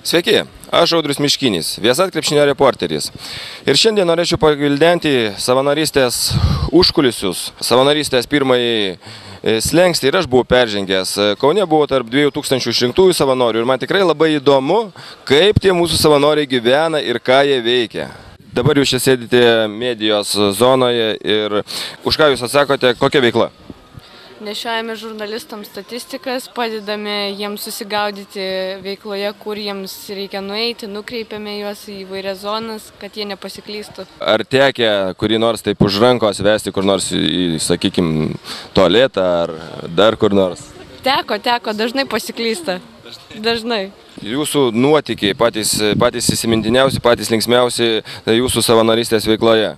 Sveiki, aš Audrius Miškinis, Viasat krepšinio reporteris. Ir šiandien norėčiau pagvildenti savanorystės užkulisius, savanorystės pirmąjį slenkstį ir aš buvau peržengęs. Kaune buvo tarp 2000 išrinktųjų savanorių ir man tikrai labai įdomu, kaip tie mūsų savanoriai gyvena ir ką jie veikia. Dabar jūs čia sėdite medijos zonoje ir už ką jūs atsakote, kokia veikla? Nešiojame žurnalistams statistikas, padedame jiems susigaudyti veikloje, kur jiems reikia nueiti, nukreipiame juos į įvairias zonas, kad jie nepasiklystų. Ar tekę kurį nors taip už rankos vesti kur nors į, sakykime, tualetą ar dar kur nors? Teko, dažnai pasiklysta. Dažnai. Jūsų nuotykiai patys įsimintiniausi, patys linksmiausi jūsų savanorystės veikloje?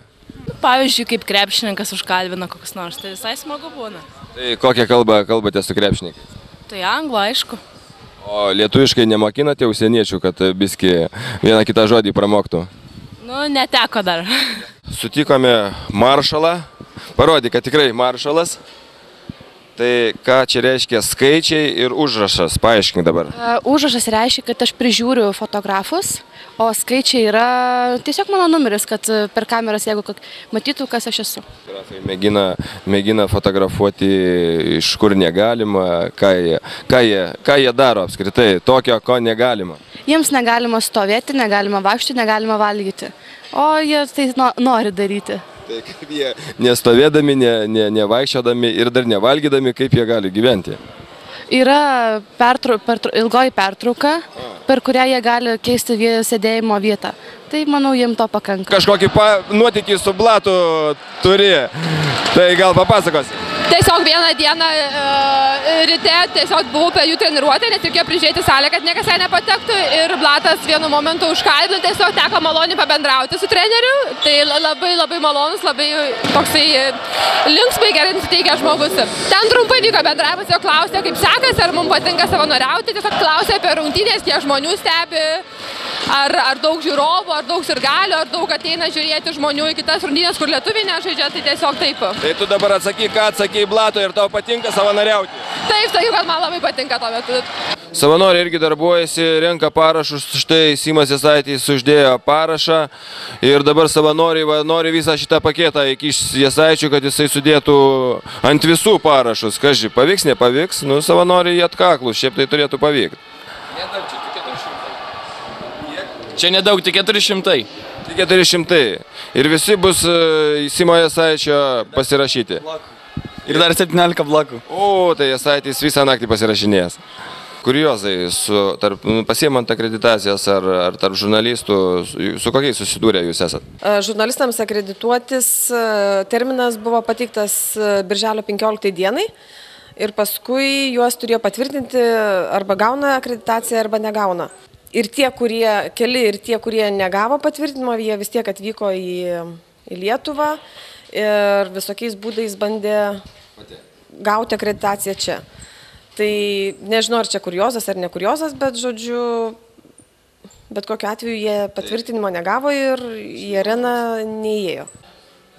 Pavyzdžiui, kaip krepšininkas užkalbina kokius nors, tai visai smagu būna. Tai kokią kalbą kalbate su krepšininkais? Tai anglų, aišku. O lietuviškai nemokinate užsieniečių, kad biski vieną kitą žodį pramoktų? Nu, neteko dar. Sutikome maršalą, parodė, kad tikrai maršalas. Tai ką čia reiškia skaičiai ir užrašas? Paaiškink dabar. Užrašas reiškia, kad aš prižiūriu fotografus, o skaičiai yra tiesiog mano numeris, kad per kameras, jeigu matytų, kas aš esu. Fotografai mėgina fotografuoti iš kur negalima, ką jie daro apskritai, tokio, ko negalima. Jiems negalima stovėti, negalima vaikščioti, negalima valgyti, o jie tai nori daryti. Tai kaip jie nestovėdami, nevaikščiodami ir dar nevalgydami, kaip jie gali gyventi? Yra ilgoji pertrauka, per kurią jie gali keisti sėdėjimo vietą. Tai manau, jiems to pakanka. Kažkokį nuotykį su blatu turi, tai gal papasakosi? Tiesiog vieną dieną ryte tiesiog buvau per jų treniruotę, nes reikėjo prižiūrėti salę, kad niekas jai nepatektų ir blatas vienu momentu užkalbino, tiesiog teko maloniai pabendrauti su treneriu. Tai labai malonus, labai toksai linksmai gerai nusiteikęs žmogus. Ten trumpai vyko bendravimas, jo klausė, kaip sekasi, ar mums patinka savanoriauti, tiesiog klausė apie rungtynės, kiek žmonių stebi, ar daug žiūrovų, ar daug sirgalių, ar daug ateina žiūrėti žmonių į kitas rungtynės, kur lietuviai nežaidžia, tai tiesiog taip. Tai tu dabar atsakyk, ką atsakei blato ir tau patinka savanoriauti? Taip, sakiau, kad man labai patinka tuo metu. Savanoriai irgi darbuojasi, renka parašus, štai Simas Jasaitis uždėjo parašą ir dabar savanoriai nori visą šitą paketą įkišti Jasaičiui, kad jisai sudėtų ant visų parašus. Kaži, pavyks, nepavyks, nu savanoriai atkaklus, šiaip tai turėtų pavykti. Čia nedaug, tik 400. Tik 400. Ir visi bus Simo Jasaičio pasirašyti. Ir dar 17 blokų. O, tai Jasaitis visą naktį pasirašinės. Kuriozai, pasiemant akreditacijas ar tarp žurnalistų, su kokiais susidūrę jūs esat? Žurnalistams akredituotis terminas buvo pateiktas birželio 15 dienai ir paskui juos turėjo patvirtinti arba gauna akreditaciją arba negauna. Ir tie, kurie negavo patvirtinimo, jie vis tiek atvyko į Lietuvą ir visokiais būdais bandė gauti akreditaciją čia. Tai nežinau, ar čia kuriozas ar ne kuriozas, bet žodžiu, bet kokiu atveju jie patvirtinimo negavo ir į areną neįėjo.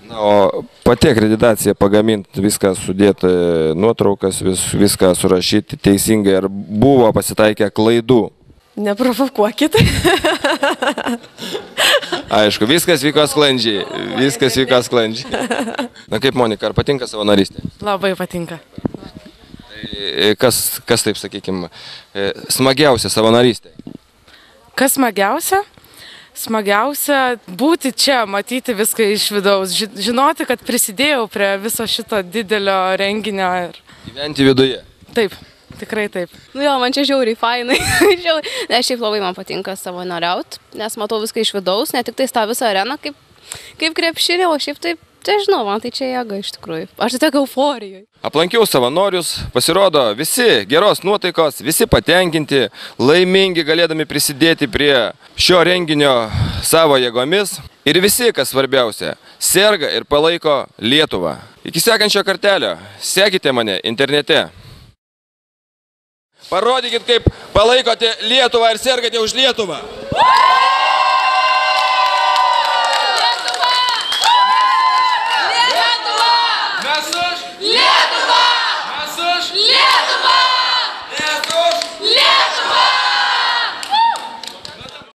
Na, o pati akreditacija pagaminti, viską sudėti, nuotraukas, viską surašyti teisingai, ar buvo pasitaikę klaidų? Neprovokuokit. Aišku, viskas vyko sklandžiai. Na kaip, Monika, ar patinka savanorystė? Labai patinka. Kas taip, sakykime, smagiausia savanorystė? Kas smagiausia? Smagiausia būti čia, matyti viską iš vidaus, žinoti, kad prisidėjau prie viso šito didelio renginio. Gyventi viduje? Taip. Tikrai taip. Nu jo, man čia žiauriai fainai. Nes šiaip labai man patinka savanoriauti, nes matau viską iš vidaus, ne tik tai tą visą areną kaip krepšinį, o šiaip taip, tai žinau, man tai čia jėga iš tikrųjų. Aš tai tiek euforijoj. Aplankiau savanorius, pasirodo visi geros nuotaikos, visi patenkinti, laimingi galėdami prisidėti prie šio renginio savo jėgomis. Ir visi, kas svarbiausia, serga ir palaiko Lietuvą. Iki sekančio kartelio, sekite mane internete. Parodykit, kaip palaikote Lietuvą ir sergate už Lietuvą.